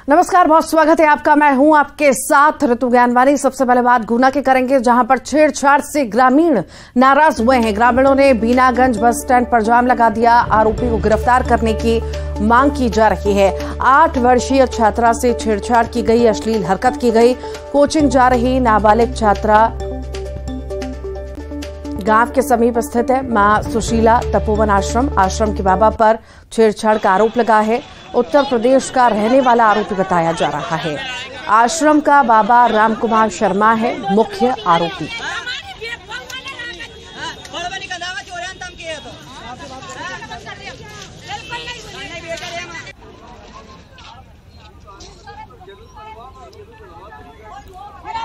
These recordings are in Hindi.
नमस्कार, बहुत स्वागत है आपका। मैं हूं आपके साथ ऋतु ज्ञानवानी। सबसे पहले बात गुना की करेंगे, जहां पर छेड़छाड़ से ग्रामीण नाराज हुए हैं। ग्रामीणों ने बीनागंज बस स्टैंड पर जाम लगा दिया। आरोपी को गिरफ्तार करने की मांग की जा रही है। 8 वर्षीय छात्रा से छेड़छाड़ की गई, अश्लील हरकत की गई। कोचिंग जा रही नाबालिग छात्रा गांव के समीप स्थित है मां सुशीला तपोवन आश्रम के बाबा पर छेड़छाड़ का आरोप लगा है। उत्तर प्रदेश का रहने वाला आरोपी बताया जा रहा है। आश्रम का बाबा रामकुमार शर्मा है मुख्य आरोपी।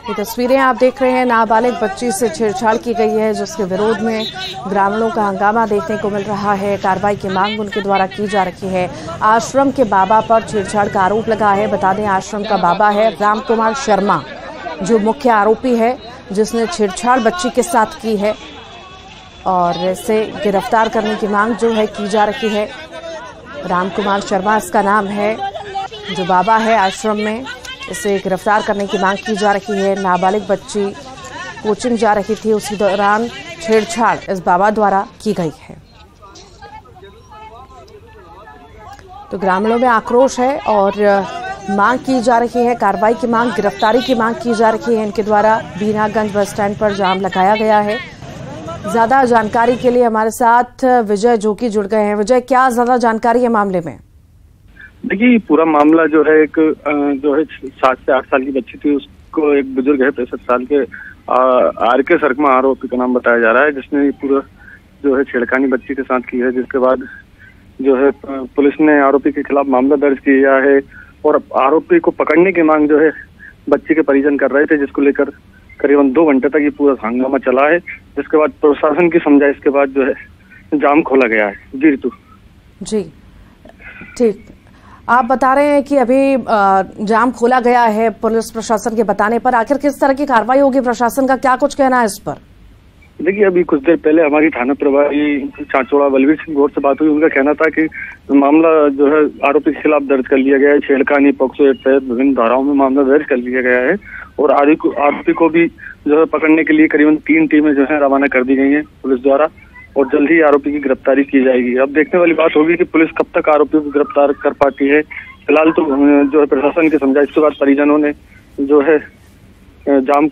ये तस्वीरें आप देख रहे हैं, नाबालिग बच्ची से छेड़छाड़ की गई है, जिसके विरोध में ग्रामीणों का हंगामा देखने को मिल रहा है। कार्रवाई की मांग उनके द्वारा की जा रही है। आश्रम के बाबा पर छेड़छाड़ का आरोप लगा है। बता दें, आश्रम का बाबा है रामकुमार शर्मा, जो मुख्य आरोपी है, जिसने छेड़छाड़ बच्ची के साथ की है और इसे गिरफ्तार करने की मांग जो है की जा रही है। रामकुमार शर्मा इसका नाम है, जो बाबा है आश्रम में। इसे गिरफ्तार करने की मांग की जा रही है। नाबालिग बच्ची कोचिंग जा रही थी, उसी दौरान छेड़छाड़ इस बाबा द्वारा की गई है। तो ग्रामीणों में आक्रोश है और मांग की जा रही है, कार्रवाई की मांग, गिरफ्तारी की मांग की जा रही है। इनके द्वारा बीनागंज बस स्टैंड पर जाम लगाया गया है। ज्यादा जानकारी के लिए हमारे साथ विजय जोकी जुड़ गए हैं। विजय, क्या ज्यादा जानकारी है मामले में? देखिए, पूरा मामला जो है एक 7 से 8 साल की बच्ची थी, उसको एक बुजुर्ग है 65 साल के RK शर्मा आरोपी का नाम बताया जा रहा है, जिसने पूरा जो है छेड़खानी बच्ची के साथ की है। जिसके बाद जो है पुलिस ने आरोपी के खिलाफ मामला दर्ज किया है और आरोपी को पकड़ने की मांग जो है बच्ची के परिजन कर रहे थे, जिसको लेकर करीबन 2 घंटे तक ये पूरा हंगामा चला है। जिसके बाद प्रशासन की समझाइश के बाद जो है जाम खोला गया है। जी ऋतु। जी ठीक, आप बता रहे हैं कि अभी जाम खोला गया है पुलिस प्रशासन के बताने पर। आखिर किस तरह की कार्रवाई होगी? प्रशासन का क्या कुछ कहना है इस पर? देखिए, अभी कुछ देर पहले हमारी थाना प्रभारी चाचोड़ा बलवीर सिंह गौर से बात हुई। उनका कहना था कि मामला जो है आरोपी के खिलाफ दर्ज कर लिया गया है। छेड़खानी पॉक्सो एक्ट तहत विभिन्न धाराओं में मामला दर्ज कर लिया गया है और आरोपी को भी जो है पकड़ने के लिए करीबन 3 टीमें जो है रवाना कर दी गई है पुलिस द्वारा और जल्द ही आरोपी की गिरफ्तारी की जाएगी। अब देखने वाली बात होगी कि पुलिस कब तक आरोपियों को गिरफ्तार कर पाती है। फिलहाल तो जो है प्रशासन की समझाइश के बाद परिजनों ने जो है जाम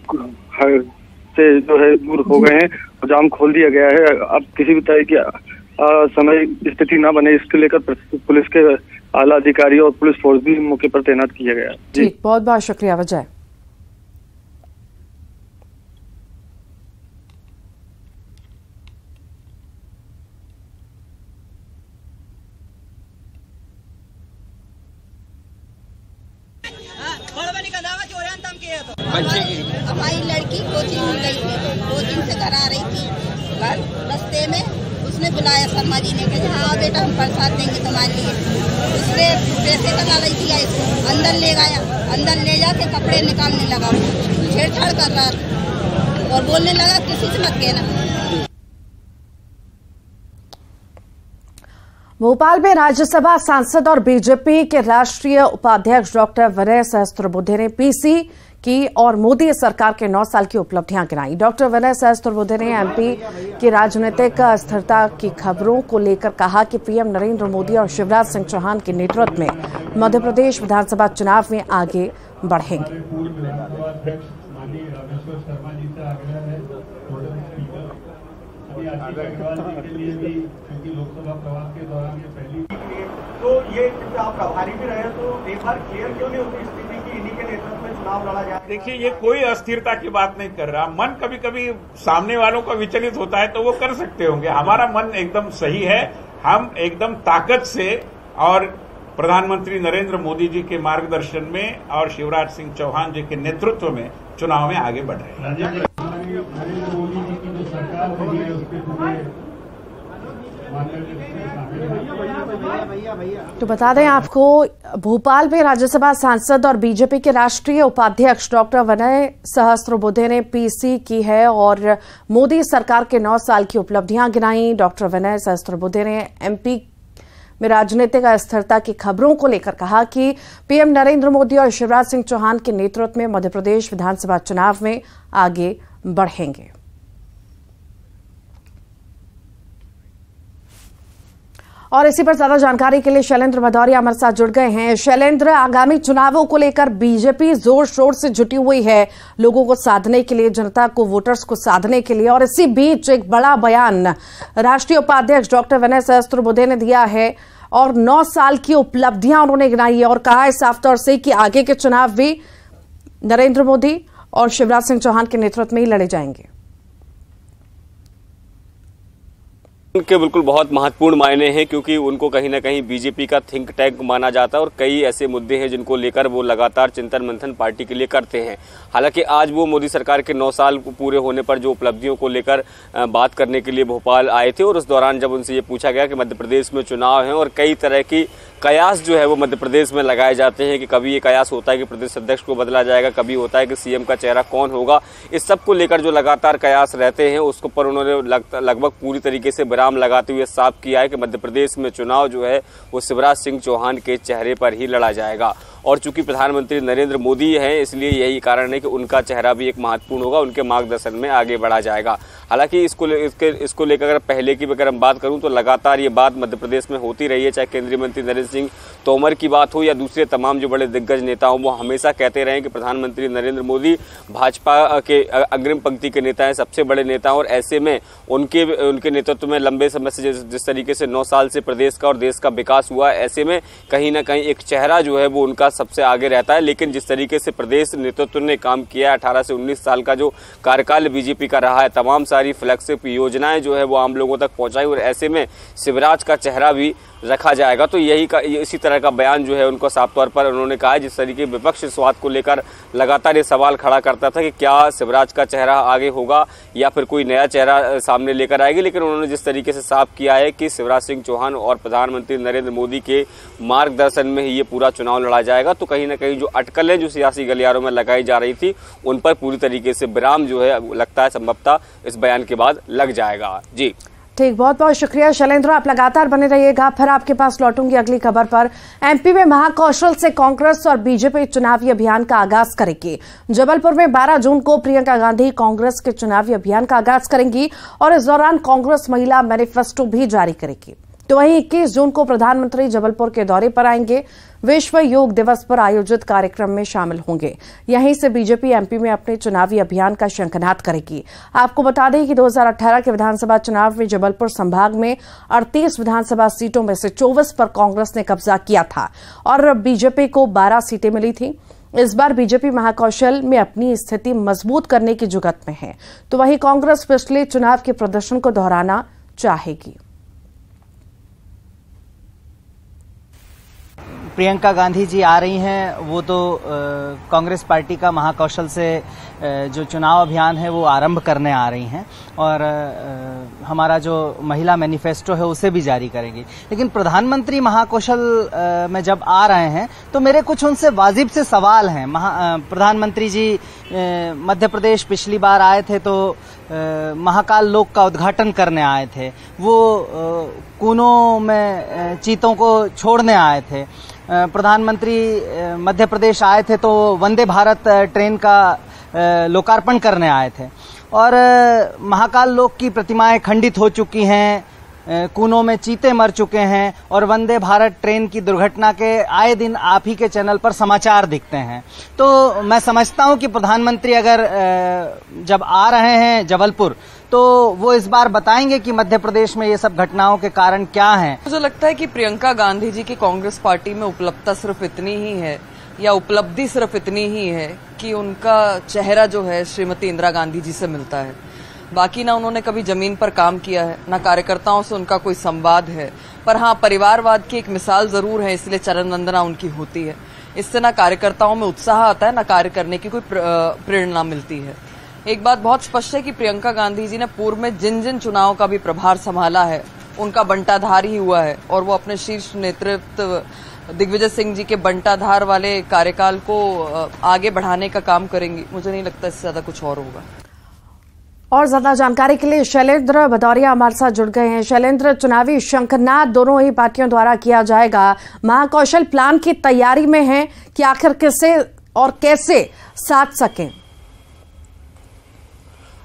से जो है दूर हो गए हैं और जाम खोल दिया गया है। अब किसी भी तरह की समय स्थिति ना बने, इसको लेकर पुलिस के आला अधिकारी और पुलिस फोर्स भी मौके पर तैनात किया गया है। ठीक, बहुत बहुत शुक्रिया विजय। हमारी लड़की कोचिंग गई थी, कोचिंग से घर आ रही थी। रास्ते में उसने बुलाया शर्मा जी ने कि हाँ बेटा, हम प्रसाद देंगे तुम्हारे लिए। उसने पैसे का लालच दिया, इसको अंदर ले गया। अंदर ले जाके कपड़े निकालने लगा, छेड़छाड़ कर रहा था और बोलने लगा किसी से मत कहना। भोपाल में राज्यसभा सांसद और बीजेपी के राष्ट्रीय उपाध्यक्ष डॉक्टर विनय सहस्त्रबुद्धे ने पीसी की और मोदी सरकार के 9 साल की उपलब्धियां गिनाई। डॉक्टर विनय सहस्त्रबुद्धे ने MP की राजनीतिक अस्थिरता की खबरों को लेकर कहा कि PM नरेंद्र मोदी और शिवराज सिंह चौहान के नेतृत्व में मध्य प्रदेश विधानसभा चुनाव में आगे बढ़ेंगे। लोकसभा प्रवास के दौरान ये पहली तो ये आप प्रभारी भी रहे, तो एक बार क्लियर क्यों नहीं होती स्थिति की इन्हीं के नेतृत्व में चुनाव लड़ा जाए? देखिए, ये कोई अस्थिरता की बात नहीं कर रहा। मन कभी कभी सामने वालों का विचलित होता है तो वो कर सकते होंगे। हमारा मन एकदम सही है। हम एकदम ताकत से और प्रधानमंत्री नरेंद्र मोदी जी के मार्गदर्शन में और शिवराज सिंह चौहान जी के नेतृत्व में चुनाव में आगे बढ़ रहे हैं। तो बता दें आपको, भोपाल में राज्यसभा सांसद और बीजेपी के राष्ट्रीय उपाध्यक्ष डॉक्टर विनय सहस्त्रबुद्धे ने पीसी की है और मोदी सरकार के 9 साल की उपलब्धियां गिनाई। डॉक्टर विनय सहस्त्रबुद्धे ने MP में राजनीतिक अस्थिरता की खबरों को लेकर कहा कि पीएम नरेंद्र मोदी और शिवराज सिंह चौहान के नेतृत्व में मध्य प्रदेश विधानसभा चुनाव में आगे बढ़ेंगे। और इसी पर ज्यादा जानकारी के लिए शैलेंद्र भदौरिया हमारे साथ जुड़ गए हैं। शैलेंद्र, आगामी चुनावों को लेकर बीजेपी जोर शोर से जुटी हुई है लोगों को साधने के लिए, जनता को, वोटर्स को साधने के लिए, और इसी बीच एक बड़ा बयान राष्ट्रीय उपाध्यक्ष डॉक्टर विनय सहस्त्रबुद्धे ने दिया है और 9 साल की उपलब्धियां उन्होंने गिनाई है और कहा है साफ तौर से कि आगे के चुनाव भी नरेंद्र मोदी और शिवराज सिंह चौहान के नेतृत्व में ही लड़े जाएंगे। उनके बिल्कुल बहुत महत्वपूर्ण मायने हैं, क्योंकि उनको कहीं ना कहीं बीजेपी का थिंक टैंक माना जाता है और कई ऐसे मुद्दे हैं जिनको लेकर वो लगातार चिंतन मंथन पार्टी के लिए करते हैं। हालांकि आज वो मोदी सरकार के 9 साल पूरे होने पर जो उपलब्धियों को लेकर बात करने के लिए भोपाल आए थे और उस दौरान जब उनसे ये पूछा गया कि मध्य प्रदेश में चुनाव है और कई तरह की कयास जो है वो मध्य प्रदेश में लगाए जाते हैं कि कभी ये कयास होता है कि प्रदेश अध्यक्ष को बदला जाएगा, कभी होता है कि सीएम का चेहरा कौन होगा, इस सब को लेकर जो लगातार कयास रहते हैं उसको पर उन्होंने लगभग पूरी तरीके से विराम लगाते हुए साफ किया है कि मध्य प्रदेश में चुनाव जो है वो शिवराज सिंह चौहान के चेहरे पर ही लड़ा जाएगा। और चूंकि प्रधानमंत्री नरेंद्र मोदी हैं इसलिए यही कारण है कि उनका चेहरा भी एक महत्वपूर्ण होगा, उनके मार्गदर्शन में आगे बढ़ा जाएगा। हालांकि इसको लेकर अगर पहले की अगर हम बात करूं तो लगातार ये बात मध्य प्रदेश में होती रही है, चाहे केंद्रीय मंत्री नरेंद्र सिंह तोमर की बात हो या दूसरे तमाम जो बड़े दिग्गज नेता हो, वो हमेशा कहते रहे कि प्रधानमंत्री नरेंद्र मोदी भाजपा के अग्रिम पंक्ति के नेता हैं, सबसे बड़े नेता, और ऐसे में उनके नेतृत्व में लंबे समय से जिस तरीके से 9 साल से प्रदेश का और देश का विकास हुआ, ऐसे में कहीं ना कहीं एक चेहरा जो है वो उनका सबसे आगे रहता है। लेकिन जिस तरीके से प्रदेश नेतृत्व ने काम किया है, 18 से 19 साल का जो कार्यकाल बीजेपी का रहा है, तमाम सारी फ्लैगशिप योजनाएं जो है वो आम लोगों तक पहुंचाई और ऐसे में शिवराज का चेहरा भी रखा जाएगा। तो इसी तरह का बयान जो है उनको साफ तौर पर उन्होंने कहा है। जिस तरीके विपक्ष इस बात को लेकर लगातार ये सवाल खड़ा करता था कि क्या शिवराज का चेहरा आगे होगा या फिर कोई नया चेहरा सामने लेकर आएगी, लेकिन उन्होंने जिस तरीके से साफ किया है कि शिवराज सिंह चौहान और प्रधानमंत्री नरेंद्र मोदी के मार्गदर्शन में ही ये पूरा चुनाव लड़ा जाएगा। तो कहीं ना कहीं जो अटकलें जो सियासी गलियारों में लगाई जा रही थी उन पर पूरी तरीके से विराम जो है लगता है संभवतः इस बयान के बाद लग जाएगा। जी ठीक, बहुत बहुत शुक्रिया शैलेंद्र, आप लगातार बने रहिएगा। फिर आपके पास लौटूंगी अगली खबर पर। एमपी में महाकौशल से कांग्रेस और बीजेपी चुनावी अभियान का आगाज करेगी। जबलपुर में 12 जून को प्रियंका गांधी कांग्रेस के चुनावी अभियान का आगाज करेंगी और इस दौरान कांग्रेस महिला मैनिफेस्टो भी जारी करेगी। तो वहीं 21 जून को प्रधानमंत्री जबलपुर के दौरे पर आएंगे, विश्व योग दिवस पर आयोजित कार्यक्रम में शामिल होंगे। यहीं से बीजेपी एमपी में अपने चुनावी अभियान का शंखनाद करेगी। आपको बता दें कि 2018 के विधानसभा चुनाव में जबलपुर संभाग में 38 विधानसभा सीटों में से 24 पर कांग्रेस ने कब्जा किया था और बीजेपी को 12 सीटें मिली थी। इस बार बीजेपी महाकौशल में अपनी स्थिति मजबूत करने की जुगत में है, तो वहीं कांग्रेस पिछले चुनाव के प्रदर्शन को दोहराना चाहेगी। प्रियंका गांधी जी आ रही हैं, वो तो कांग्रेस पार्टी का महाकौशल से जो चुनाव अभियान है वो आरंभ करने आ रही हैं और हमारा जो महिला मैनिफेस्टो है उसे भी जारी करेंगी। लेकिन प्रधानमंत्री महाकौशल में जब आ रहे हैं तो मेरे कुछ उनसे वाजिब से सवाल हैं। प्रधानमंत्री जी मध्य प्रदेश पिछली बार आए थे तो महाकाल लोक का उद्घाटन करने आए थे, वो कूनों में चीतों को छोड़ने आए थे। प्रधानमंत्री मध्य प्रदेश आए थे तो वंदे भारत ट्रेन का लोकार्पण करने आए थे और महाकाल लोक की प्रतिमाएं खंडित हो चुकी हैं, कूनों में चीते मर चुके हैं और वंदे भारत ट्रेन की दुर्घटना के आए दिन आप ही के चैनल पर समाचार दिखते हैं। तो मैं समझता हूं कि प्रधानमंत्री अगर जब आ रहे हैं जबलपुर तो वो इस बार बताएंगे कि मध्य प्रदेश में ये सब घटनाओं के कारण क्या हैं। मुझे लगता है कि प्रियंका गांधी जी की कांग्रेस पार्टी में उपलब्धता सिर्फ इतनी ही है या उपलब्धि सिर्फ इतनी ही है कि उनका चेहरा जो है श्रीमती इंदिरा गांधी जी से मिलता है। बाकी ना उन्होंने कभी जमीन पर काम किया है, ना कार्यकर्ताओं से उनका कोई संवाद है, पर हाँ परिवारवाद की एक मिसाल जरूर है, इसलिए चरण वंदना उनकी होती है। इससे ना कार्यकर्ताओं में उत्साह आता है, ना कार्य करने की कोई प्रेरणा मिलती है। एक बात बहुत स्पष्ट है कि प्रियंका गांधी जी ने पूर्व में जिन जिन चुनावों का भी प्रभार संभाला है उनका बंटाधार ही हुआ है और वो अपने शीर्ष नेतृत्व दिग्विजय सिंह जी के बंटाधार वाले कार्यकाल को आगे बढ़ाने का काम करेंगी। मुझे नहीं लगता इससे ज्यादा कुछ और होगा। और ज्यादा जानकारी के लिए शैलेंद्र भदौरिया हमारे साथ जुड़ गए हैं। शैलेंद्र, चुनावी शंखनाद दोनों ही पार्टियों द्वारा किया जाएगा, महाकौशल प्लान की तैयारी में है कि आखिर किसे और कैसे साध सकें?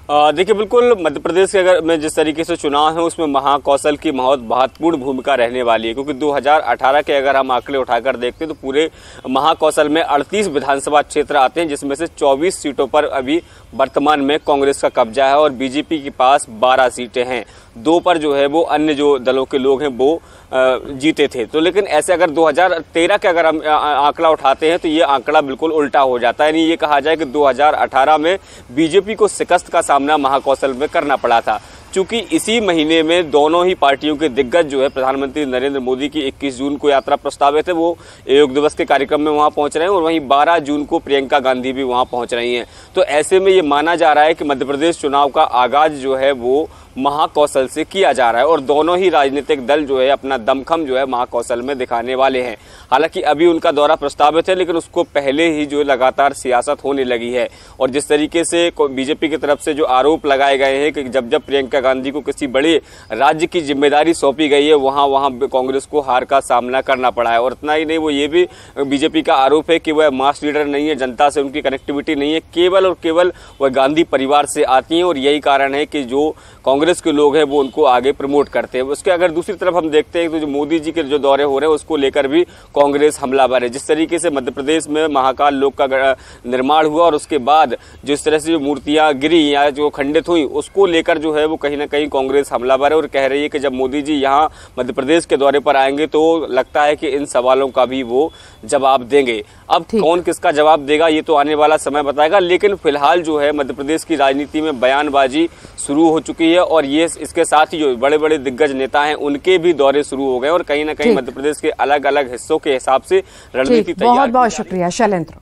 देखिए, बिल्कुल मध्य प्रदेश के अगर मैं जिस तरीके से चुनाव है उसमें महाकौशल की बहुत महत्वपूर्ण भूमिका रहने वाली है, क्योंकि 2018 के अगर हम आंकड़े उठाकर देखते हैं तो पूरे महाकौशल में 38 विधानसभा क्षेत्र आते हैं, जिसमें से 24 सीटों पर अभी वर्तमान में कांग्रेस का कब्जा है और बीजेपी के पास 12 सीटें हैं। 2 पर जो है वो अन्य जो दलों के लोग हैं वो जीते थे। तो लेकिन ऐसे अगर 2013 के अगर हम आंकड़ा उठाते हैं तो ये आंकड़ा बिल्कुल उल्टा हो जाता है। यानी ये कहा जाए कि 2018 में बीजेपी को शिकस्त का सामना महाकौशल में करना पड़ा था, चूंकि इसी महीने में दोनों ही पार्टियों के दिग्गज जो है प्रधानमंत्री नरेंद्र मोदी की 21 जून को यात्रा प्रस्तावित है, वो योग दिवस के कार्यक्रम में वहां पहुंच रहे हैं और वहीं 12 जून को प्रियंका गांधी भी वहां पहुंच रही हैं। तो ऐसे में ये माना जा रहा है कि मध्य प्रदेश चुनाव का आगाज जो है वो महाकौशल से किया जा रहा है और दोनों ही राजनीतिक दल जो है अपना दमखम जो है महाकौशल में दिखाने वाले हैं। हालांकि अभी उनका दौरा प्रस्तावित है, लेकिन उसको पहले ही जो लगातार सियासत होने लगी है और जिस तरीके से बीजेपी की तरफ से जो आरोप लगाए गए हैं कि जब जब प्रियंका गांधी को किसी बड़े राज्य की जिम्मेदारी सौंपी गई है वहां कांग्रेस को हार का सामना करना पड़ा है। और इतना ही नहीं, वो ये भी बीजेपी का आरोप है कि वह मास लीडर नहीं है, जनता से उनकी कनेक्टिविटी नहीं है, केवल और केवल वह गांधी परिवार से आती हैं और यही कारण है कि जो कांग्रेस के लोग हैं वो उनको आगे प्रमोट करते हैं। उसके अगर दूसरी तरफ हम देखते हैं तो जो मोदी जी के जो दौरे हो रहे हैं उसको लेकर भी कांग्रेस हमलावर है। जिस तरीके से मध्य प्रदेश में महाकाल लोक का निर्माण हुआ और उसके बाद जिस तरह से जो मूर्तियां गिरी या जो खंडित हुई उसको लेकर जो है वो कहीं ना कहीं कांग्रेस हमलावर है और कह रही है कि जब मोदी जी यहाँ मध्य प्रदेश के दौरे पर आएंगे तो लगता है कि इन सवालों का भी वो जवाब देंगे। अब कौन किसका जवाब देगा ये तो आने वाला समय बताएगा, लेकिन फिलहाल जो है मध्य प्रदेश की राजनीति में बयानबाजी शुरू हो चुकी है और ये इसके साथ ही जो बड़े बड़े दिग्गज नेता हैं उनके भी दौरे शुरू हो गए और कहीं ना कहीं मध्य प्रदेश के अलग अलग हिस्सों के हिसाब से रणनीति तैयार। बहुत बहुत शुक्रिया शैलेंद्र।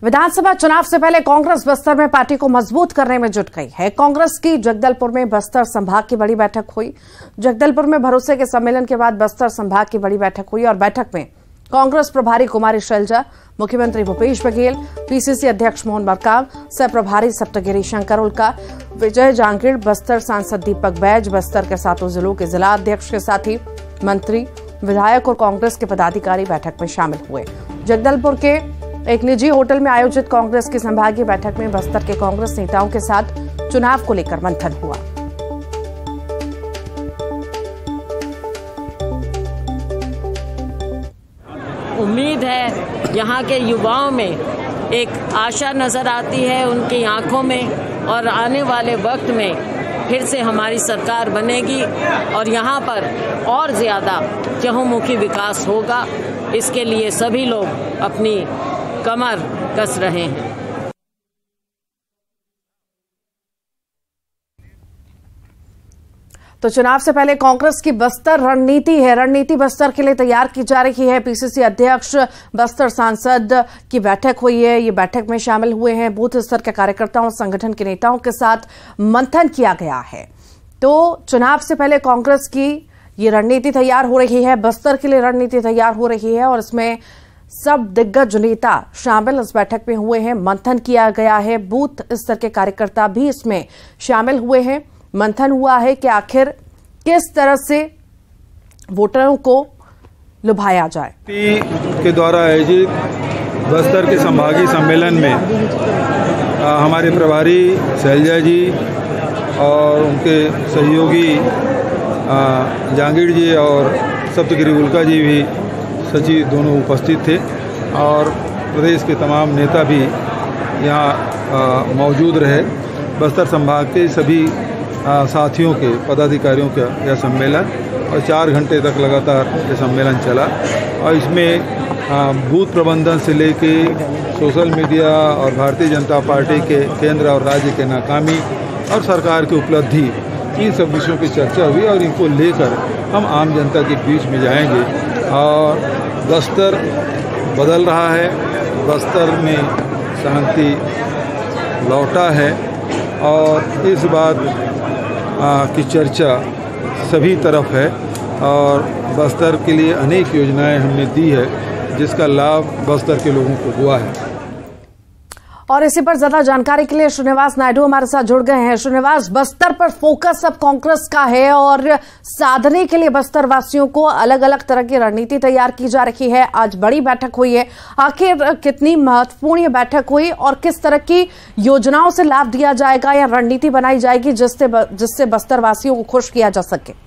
विधानसभा चुनाव से पहले कांग्रेस बस्तर में पार्टी को मजबूत करने में जुट गई है। कांग्रेस की जगदलपुर में बस्तर संभाग की बड़ी बैठक हुई। जगदलपुर में भरोसे के सम्मेलन के बाद बस्तर संभाग की बड़ी बैठक हुई और बैठक में कांग्रेस प्रभारी कुमारी शैलजा, मुख्यमंत्री भूपेश बघेल, पीसीसी अध्यक्ष मोहन मरकाम, सह प्रभारी सप्तगिरी शंकर उल्का, विजय जांगीड़, बस्तर सांसद दीपक बैज, बस्तर के 7 जिलों के जिला अध्यक्ष के साथ ही मंत्री, विधायक और कांग्रेस के पदाधिकारी बैठक में शामिल हुए। जगदलपुर के एक निजी होटल में आयोजित कांग्रेस की संभागीय बैठक में बस्तर के कांग्रेस नेताओं के साथ चुनाव को लेकर मंथन हुआ। उम्मीद है यहाँ के युवाओं में एक आशा नजर आती है उनकी आंखों में और आने वाले वक्त में फिर से हमारी सरकार बनेगी और यहाँ पर और ज्यादा चहुमुखी विकास होगा। इसके लिए सभी लोग अपनी कमर कस रहे हैं। तो चुनाव से पहले कांग्रेस की बस्तर रणनीति है, रणनीति बस्तर के लिए तैयार की जा रही है। पीसीसी अध्यक्ष, बस्तर सांसद की बैठक हुई है। ये बैठक में शामिल हुए हैं बूथ स्तर के कार्यकर्ताओं, संगठन के नेताओं के साथ मंथन किया गया है। तो चुनाव से पहले कांग्रेस की ये रणनीति तैयार हो रही है, बस्तर के लिए रणनीति तैयार हो रही है और इसमें सब दिग्गज नेता शामिल इस बैठक में हुए हैं। मंथन किया गया है, बूथ स्तर के कार्यकर्ता भी इसमें शामिल हुए हैं। मंथन हुआ है कि आखिर किस तरह से वोटरों को लुभाया जाए। के द्वारा आयोजित बस्तर के संभागीय सम्मेलन में हमारे प्रभारी शैलजा जी और उनके सहयोगी जांगीड़ जी और सप्तगिरी उल्का जी भी सचिव दोनों उपस्थित थे और प्रदेश के तमाम नेता भी यहाँ मौजूद रहे। बस्तर संभाग के सभी साथियों के पदाधिकारियों का यह सम्मेलन और 4 घंटे तक लगातार ये सम्मेलन चला और इसमें बूथ प्रबंधन से लेके सोशल मीडिया और भारतीय जनता पार्टी के केंद्र और राज्य के नाकामी और सरकार की उपलब्धि, इन सब विषयों की चर्चा हुई और इनको लेकर हम आम जनता के बीच में जाएंगे। और बस्तर बदल रहा है, बस्तर में शांति लौटा है और इस बात की चर्चा सभी तरफ है और बस्तर के लिए अनेक योजनाएं हमने दी है जिसका लाभ बस्तर के लोगों को हुआ है। और इसी पर ज्यादा जानकारी के लिए श्रीनिवास नायडू हमारे साथ जुड़ गए हैं। श्रीनिवास, बस्तर पर फोकस अब कांग्रेस का है और साधने के लिए बस्तर वासियों को अलग अलग तरह की रणनीति तैयार की जा रही है। आज बड़ी बैठक हुई है, आखिर कितनी महत्वपूर्ण ये बैठक हुई और किस तरह की योजनाओं से लाभ दिया जाएगा या रणनीति बनाई जाएगी जिससे बस्तर वासियों को खुश किया जा सके?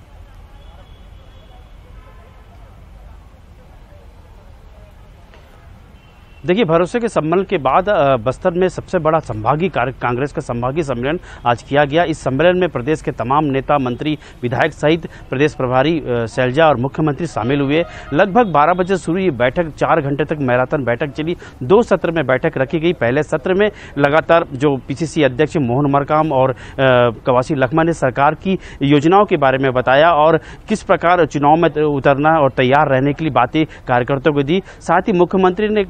देखिए, भरोसे के सम्मेलन के बाद बस्तर में सबसे बड़ा संभागीय कांग्रेस का संभागीय सम्मेलन आज किया गया। इस सम्मेलन में प्रदेश के तमाम नेता, मंत्री, विधायक सहित प्रदेश प्रभारी शैलजा और मुख्यमंत्री शामिल हुए। लगभग 12 बजे शुरू ये बैठक 4 घंटे तक मैराथन बैठक चली। 2 सत्र में बैठक रखी गई। पहले सत्र में लगातार जो पीसीसी अध्यक्ष मोहन मरकाम और कवासी लखमा ने सरकार की योजनाओं के बारे में बताया और किस प्रकार चुनाव में उतरना और तैयार रहने के लिए बातें कार्यकर्ताओं को दी। साथ ही मुख्यमंत्री ने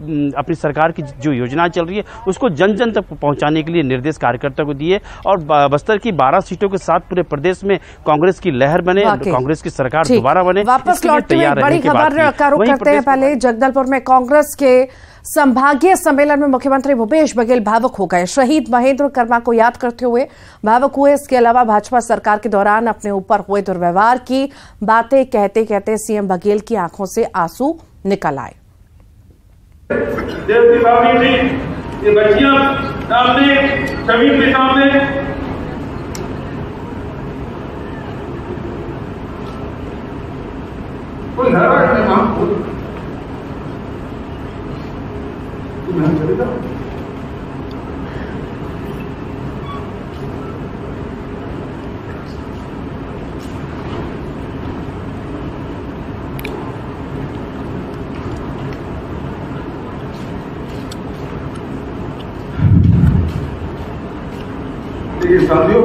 अपनी सरकार की जो योजना चल रही है उसको जन जन तक पहुंचाने के लिए निर्देश कार्यकर्ताओं को दिए और बस्तर की 12 सीटों के साथ पूरे प्रदेश में कांग्रेस की लहर बने, कांग्रेस की सरकार दोबारा बने। वापस लौटते हुए बड़ी खबर का रुख करते हैं। पहले जगदलपुर में कांग्रेस के संभागीय सम्मेलन में मुख्यमंत्री भूपेश बघेल भावुक हो गए। शहीद महेंद्र कर्मा को याद करते हुए भावुक हुए। इसके अलावा भाजपा सरकार के दौरान अपने ऊपर हुए दुर्व्यवहार की बातें कहते कहते सीएम बघेल की आंखों से आंसू निकल आए। देवती भाभी थी, ये बच्चियां सामने, सभी के सामने कोई नाराज नहीं। मां को मैं चलेगा साथियों,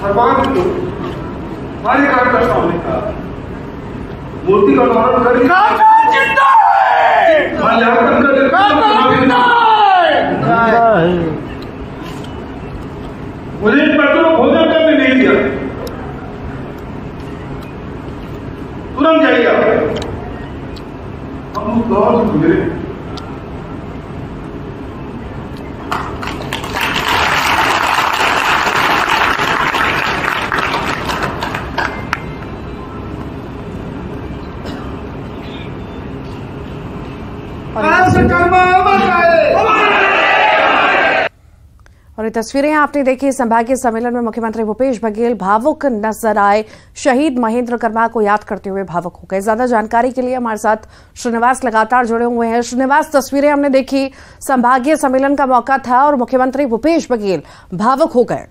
हर बात सारे कार्यकर्ताओं ने कहा मूर्ति का निर्माण करेंगे। मुझे इन बच्चों को भोजन करने नहीं दिया, तुरंत जाइए। हम उस दौर से गुजरे। और ये तस्वीरें आपने देखी। संभागीय सम्मेलन में मुख्यमंत्री भूपेश बघेल भावुक नजर आए। शहीद महेंद्र कर्मा को याद करते हुए भावुक हो गए। ज्यादा जानकारी के लिए हमारे साथ श्रीनिवास लगातार जुड़े हुए हैं। श्रीनिवास, तस्वीरें हमने देखी, संभागीय सम्मेलन का मौका था और मुख्यमंत्री भूपेश बघेल भावुक हो गए।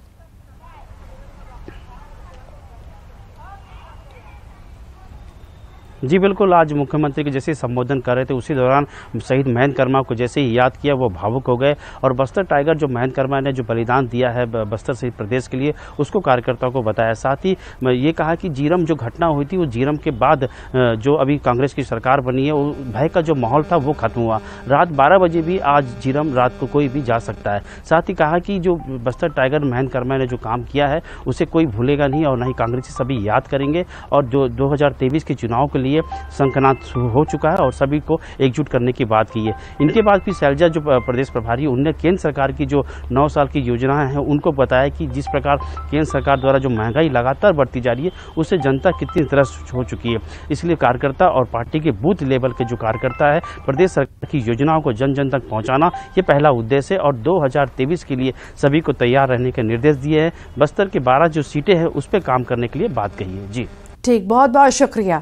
जी बिल्कुल, आज मुख्यमंत्री के जैसे संबोधन कर रहे थे उसी दौरान शहीद महेंद्र कर्मा को जैसे ही याद किया वो भावुक हो गए और बस्तर टाइगर जो महेंद्र कर्मा ने जो बलिदान दिया है बस्तर सहित प्रदेश के लिए उसको कार्यकर्ताओं को बताया। साथ ही ये कहा कि जीरम जो घटना हुई थी वो जीरम के बाद जो अभी कांग्रेस की सरकार बनी है वो भय का जो माहौल था वो खत्म हुआ। रात 12 बजे भी आज जीरम रात को कोई भी जा सकता है। साथ ही कहा कि जो बस्तर टाइगर महेंद्र कर्मा ने जो काम किया है उसे कोई भूलेगा नहीं और न ही कांग्रेसी सभी याद करेंगे और जो 2023 के चुनाव के लिए संकनात हो चुका है और सभी को एकजुट करने की बात की है। इनके बाद भी शैलजा जो प्रदेश प्रभारी उनने केंद्र सरकार की जो 9 साल की योजनाएं हैं उनको बताया कि जिस प्रकार केंद्र सरकार द्वारा जो महंगाई लगातार बढ़ती जा रही है उससे जनता कितनी त्रस्त हो चुकी है। इसलिए कार्यकर्ता और पार्टी के बूथ लेवल के जो कार्यकर्ता है प्रदेश सरकार की योजनाओं को जन जन तक पहुंचाना ये पहला उद्देश्य है और 2023 के लिए सभी को तैयार रहने के निर्देश दिए हैं। बस्तर के 12 जो सीटें हैं उस पर काम करने के लिए बात कही है। जी ठीक, बहुत बहुत शुक्रिया।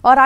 और